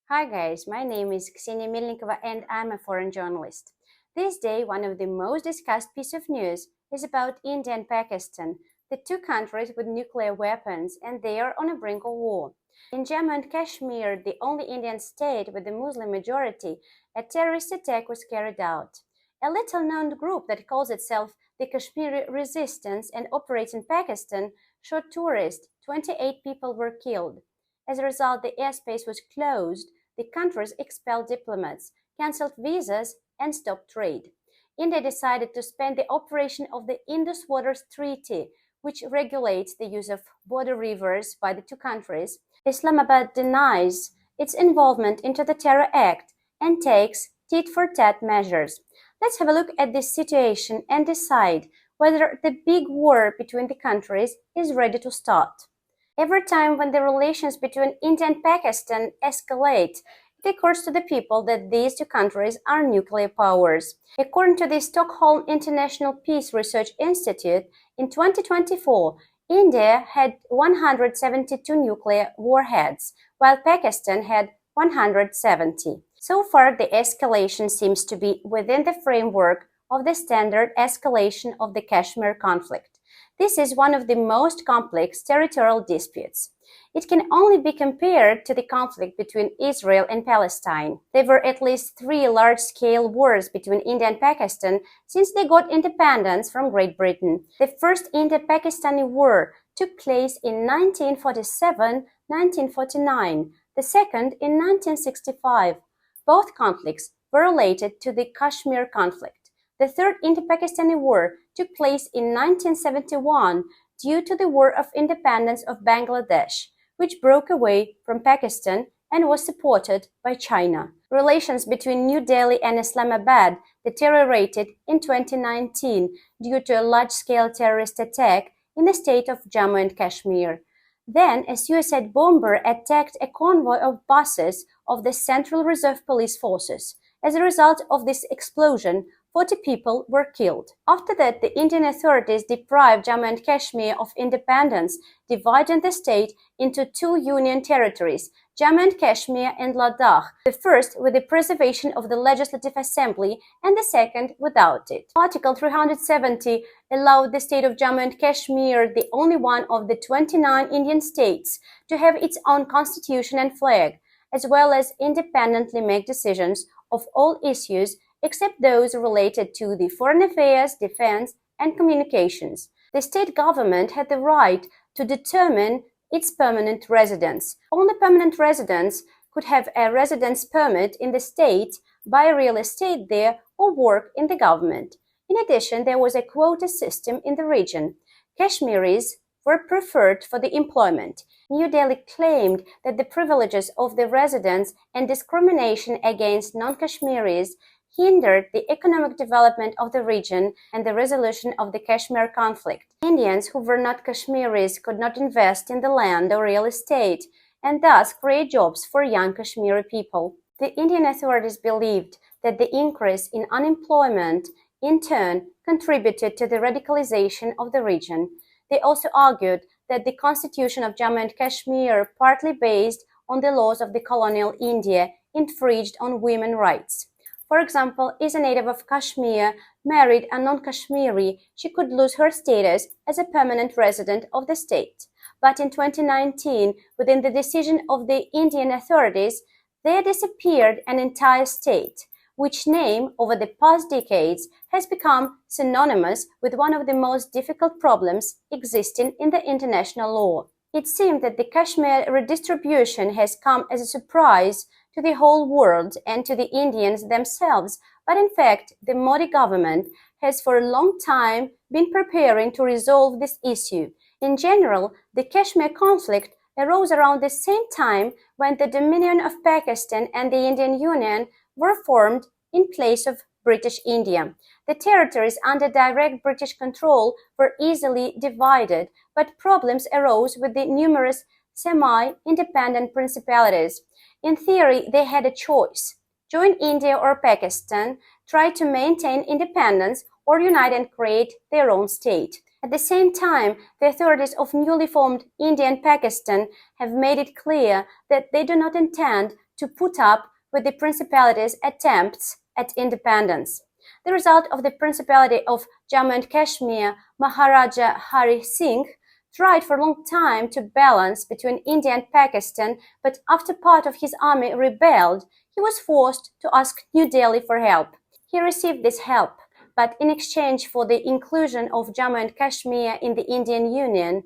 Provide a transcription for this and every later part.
Hi guys, my name is Ksenia Melnikova and I'm a foreign journalist. This day, one of the most discussed pieces of news is about India and Pakistan, the two countries with nuclear weapons, and they are on a brink of war. In Jammu and Kashmir, the only Indian state with a Muslim majority, a terrorist attack was carried out. A little-known group that calls itself the Kashmiri Resistance and operates in Pakistan shot tourists. 28 people were killed. As a result, the airspace was closed. The countries expelled diplomats, cancelled visas, and stopped trade. India decided to suspend the operation of the Indus Waters Treaty, which regulates the use of border rivers by the two countries. Islamabad denies its involvement into the terror act and takes tit-for-tat measures. Let's have a look at this situation and decide whether the big war between the countries is ready to start. Every time when the relations between India and Pakistan escalate, it occurs to the people that these two countries are nuclear powers. According to the Stockholm International Peace Research Institute, in 2024, India had 172 nuclear warheads, while Pakistan had 170. So far, the escalation seems to be within the framework of the standard escalation of the Kashmir conflict. This is one of the most complex territorial disputes. It can only be compared to the conflict between Israel and Palestine. There were at least 3 large-scale wars between India and Pakistan since they got independence from Great Britain. The first Indo-Pakistani war took place in 1947-1949, the second in 1965. Both conflicts were related to the Kashmir conflict. The third Indo-Pakistani War took place in 1971 due to the War of Independence of Bangladesh, which broke away from Pakistan and was supported by China. Relations between New Delhi and Islamabad deteriorated in 2019 due to a large-scale terrorist attack in the state of Jammu and Kashmir. Then, a suicide bomber attacked a convoy of buses of the Central Reserve Police Forces. As a result of this explosion, 40 people were killed. After that, the Indian authorities deprived Jammu and Kashmir of independence, dividing the state into 2 union territories, Jammu and Kashmir and Ladakh, the first with the preservation of the Legislative Assembly and the second without it. Article 370 allowed the state of Jammu and Kashmir, the only one of the 29 Indian states, to have its own constitution and flag, as well as independently make decisions of all issues except those related to the foreign affairs, defense, and communications. The state government had the right to determine its permanent residence. Only permanent residents could have a residence permit in the state, buy real estate there, or work in the government. In addition, there was a quota system in the region. Kashmiris were preferred for the employment. New Delhi claimed that the privileges of the residents and discrimination against non-Kashmiris hindered the economic development of the region and the resolution of the Kashmir conflict. Indians who were not Kashmiris could not invest in the land or real estate and thus create jobs for young Kashmiri people. The Indian authorities believed that the increase in unemployment in turn contributed to the radicalization of the region. They also argued that the constitution of Jammu and Kashmir, partly based on the laws of the colonial India, infringed on women's rights. For example, if a native of Kashmir married a non-Kashmiri, she could lose her status as a permanent resident of the state. But in 2019, within the decision of the Indian authorities, there disappeared an entire state, which name over the past decades has become synonymous with one of the most difficult problems existing in the international law. It seemed that the Kashmir redistribution has come as a surprise to the whole world and to the Indians themselves, but in fact, the Modi government has for a long time been preparing to resolve this issue. In general, the Kashmir conflict arose around the same time when the Dominion of Pakistan and the Indian Union were formed in place of British India. The territories under direct British control were easily divided, but problems arose with the numerous semi-independent principalities. In theory, they had a choice: join India or Pakistan, try to maintain independence, or unite and create their own state. At the same time, the authorities of newly formed India and Pakistan have made it clear that they do not intend to put up with the principality's attempts at independence. The result of the Principality of Jammu and Kashmir, Maharaja Hari Singh, tried for a long time to balance between India and Pakistan, but after part of his army rebelled, he was forced to ask New Delhi for help. He received this help, but in exchange for the inclusion of Jammu and Kashmir in the Indian Union,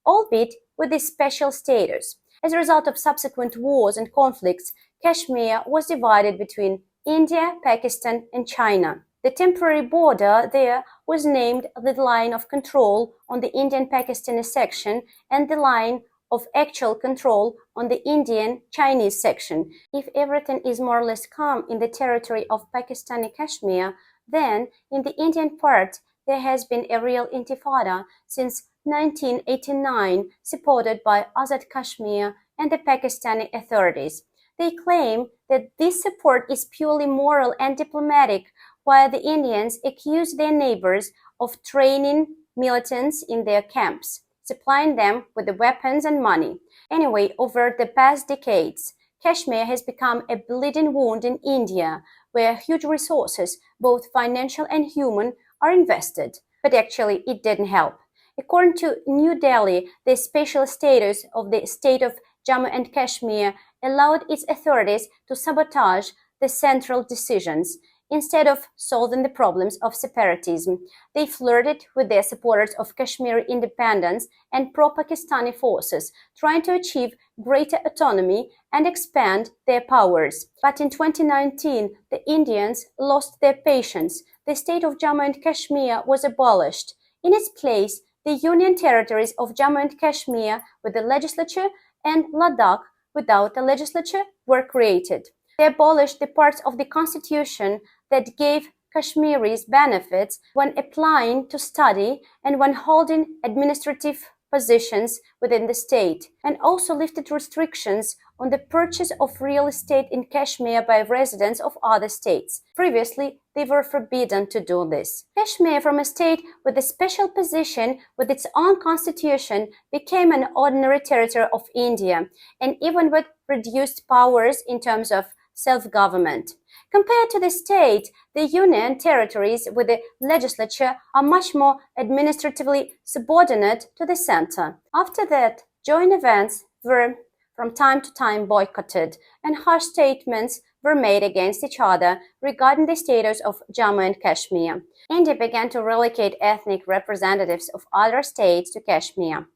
albeit with this special status. As a result of subsequent wars and conflicts, Kashmir was divided between India, Pakistan, and China. The temporary border there was named the line of control on the Indian-Pakistani section and the line of actual control on the Indian-Chinese section. If everything is more or less calm in the territory of Pakistani Kashmir, then in the Indian part there has been a real intifada since 1989, supported by Azad Kashmir and the Pakistani authorities. They claim that this support is purely moral and diplomatic, while the Indians accuse their neighbors of training militants in their camps, supplying them with the weapons and money. Anyway, over the past decades, Kashmir has become a bleeding wound in India, where huge resources, both financial and human, are invested. But actually, it didn't help. According to New Delhi, the special status of the state of Jammu and Kashmir allowed its authorities to sabotage the central decisions. Instead of solving the problems of separatism, they flirted with their supporters of Kashmiri independence and pro-Pakistani forces, trying to achieve greater autonomy and expand their powers. But in 2019, the Indians lost their patience. The state of Jammu and Kashmir was abolished. In its place, the Union territories of Jammu and Kashmir with the legislature and Ladakh without a legislature were created. They abolished the parts of the constitution that gave Kashmiris benefits when applying to study and when holding administrative positions within the state, and also lifted restrictions on the purchase of real estate in Kashmir by residents of other states. Previously, they were forbidden to do this. Kashmir, from a state with a special position with its own constitution, became an ordinary territory of India, and even with reduced powers in terms of self-government. Compared to the state, the union territories with the legislature are much more administratively subordinate to the center. After that, joint events were from time to time boycotted, and harsh statements were made against each other regarding the status of Jammu and Kashmir. India began to relocate ethnic representatives of other states to Kashmir.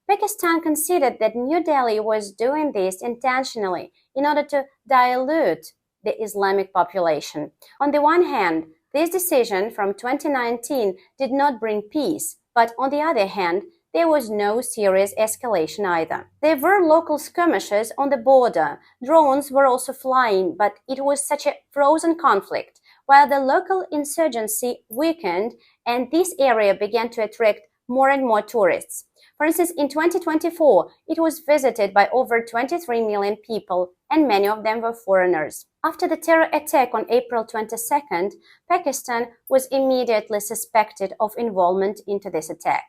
Pakistan considered that New Delhi was doing this intentionally in order to dilute the Islamic population. On the one hand, this decision from 2019 did not bring peace, but on the other hand, there was no serious escalation either. There were local skirmishes on the border. Drones were also flying, but it was such a frozen conflict, while the local insurgency weakened and this area began to attract more and more tourists. For instance, in 2024, it was visited by over 23 million people, and many of them were foreigners. After the terror attack on April 22nd, Pakistan was immediately suspected of involvement into this attack,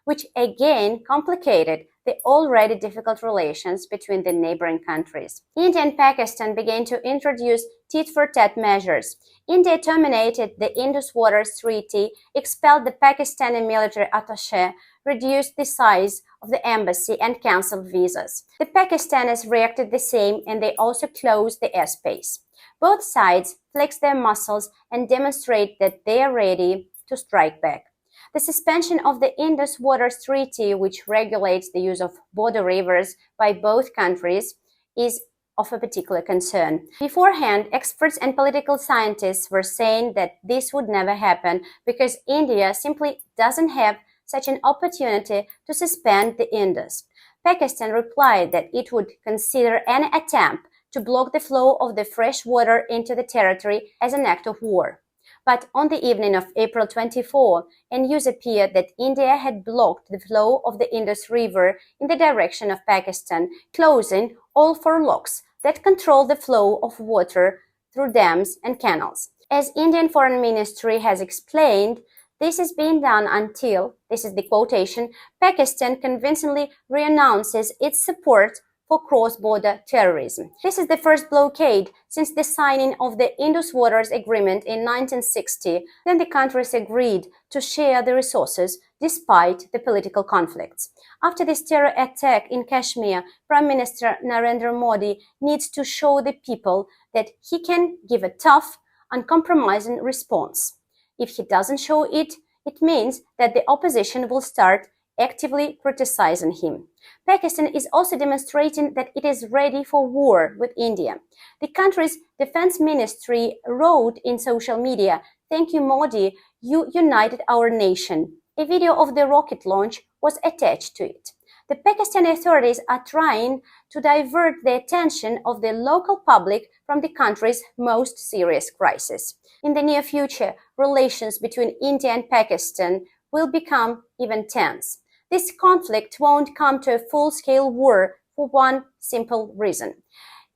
which again complicated the already difficult relations between the neighboring countries. India and Pakistan began to introduce tit-for-tat measures. India terminated the Indus Waters Treaty, expelled the Pakistani military attaché, reduced the size of the embassy, and cancelled visas. The Pakistanis reacted the same, and they also closed the airspace. Both sides flex their muscles and demonstrate that they are ready to strike back. The suspension of the Indus Waters Treaty, which regulates the use of border rivers by both countries, is of a particular concern. Beforehand, experts and political scientists were saying that this would never happen because India simply doesn't have such an opportunity to suspend the Indus. Pakistan replied that it would consider any attempt to block the flow of the fresh water into the territory as an act of war. But on the evening of April 24, news appeared that India had blocked the flow of the Indus River in the direction of Pakistan, closing all 4 locks that control the flow of water through dams and canals. As Indian Foreign Ministry has explained, this is being done until, this is the quotation, Pakistan convincingly reannounces its support for cross-border terrorism. This is the first blockade since the signing of the Indus Waters Agreement in 1960. Then the countries agreed to share the resources despite the political conflicts. After this terror attack in Kashmir, Prime Minister Narendra Modi needs to show the people that he can give a tough, uncompromising response. If he doesn't show it, it means that the opposition will start actively criticizing him. Pakistan is also demonstrating that it is ready for war with India. The country's defense ministry wrote in social media, "Thank you, Modi, you united our nation." A video of the rocket launch was attached to it. The Pakistani authorities are trying to divert the attention of the local public from the country's most serious crisis. In the near future, relations between India and Pakistan will become even tense. This conflict won't come to a full-scale war for one simple reason.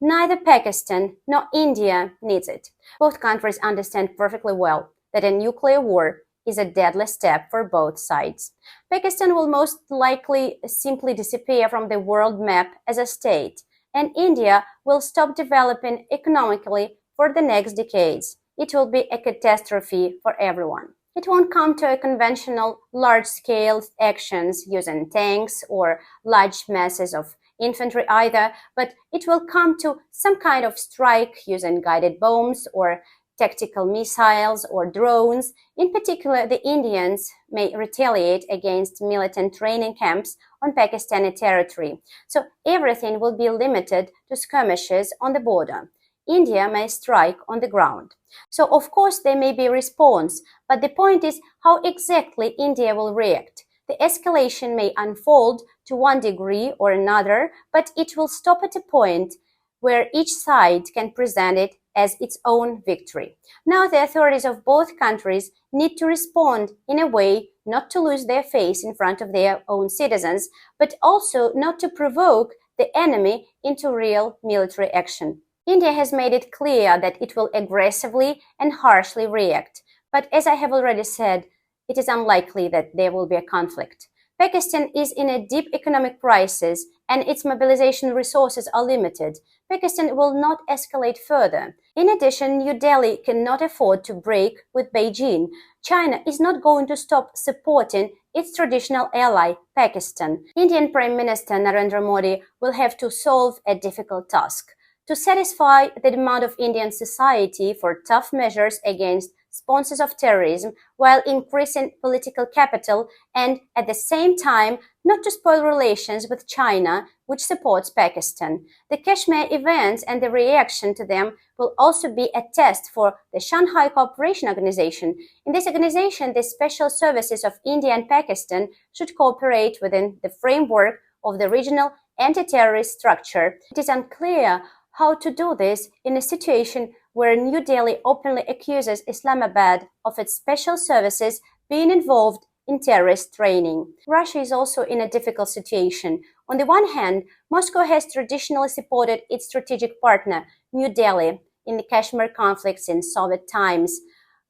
Neither Pakistan nor India needs it. Both countries understand perfectly well that a nuclear war is a deadly step for both sides. Pakistan will most likely simply disappear from the world map as a state, and India will stop developing economically for the next decades. It will be a catastrophe for everyone. It won't come to a conventional large-scale actions using tanks or large masses of infantry either, but it will come to some kind of strike using guided bombs or tactical missiles or drones. In particular, the Indians may retaliate against militant training camps on Pakistani territory. So everything will be limited to skirmishes on the border. India may strike on the ground. So of course there may be a response, but the point is how exactly India will react. The escalation may unfold to one degree or another, but it will stop at a point where each side can present it as its own victory. Now the authorities of both countries need to respond in a way not to lose their face in front of their own citizens, but also not to provoke the enemy into real military action. India has made it clear that it will aggressively and harshly react, but as I have already said, it is unlikely that there will be a conflict. Pakistan is in a deep economic crisis and its mobilization resources are limited. Pakistan will not escalate further. In addition, New Delhi cannot afford to break with Beijing. China is not going to stop supporting its traditional ally, Pakistan. Indian Prime Minister Narendra Modi will have to solve a difficult task to satisfy the demand of Indian society for tough measures against sponsors of terrorism while increasing political capital and at the same time not to spoil relations with China, which supports Pakistan. The Kashmir events and the reaction to them will also be a test for the Shanghai Cooperation Organization. In this organization, the special services of India and Pakistan should cooperate within the framework of the regional anti-terrorist structure. It is unclear how to do this in a situation where New Delhi openly accuses Islamabad of its special services being involved in terrorist training. Russia is also in a difficult situation. On the one hand, Moscow has traditionally supported its strategic partner, New Delhi, in the Kashmir conflict since Soviet times.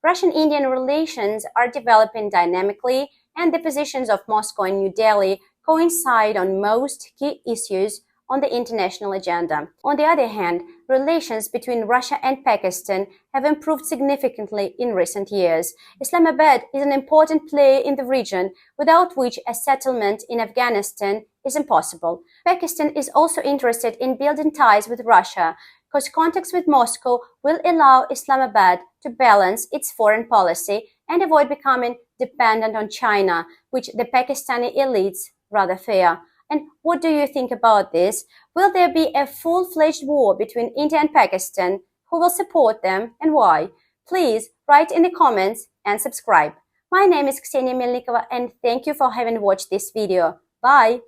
Russian-Indian relations are developing dynamically, and the positions of Moscow and New Delhi coincide on most key issues on the international agenda. On the other hand, relations between Russia and Pakistan have improved significantly in recent years. Islamabad is an important player in the region, without which a settlement in Afghanistan is impossible. Pakistan is also interested in building ties with Russia, because contacts with Moscow will allow Islamabad to balance its foreign policy and avoid becoming dependent on China, which the Pakistani elites rather fear. And what do you think about this? Will there be a full-fledged war between India and Pakistan? Who will support them and why? Please write in the comments and subscribe. My name is Ksenia Melnikova and thank you for having watched this video. Bye!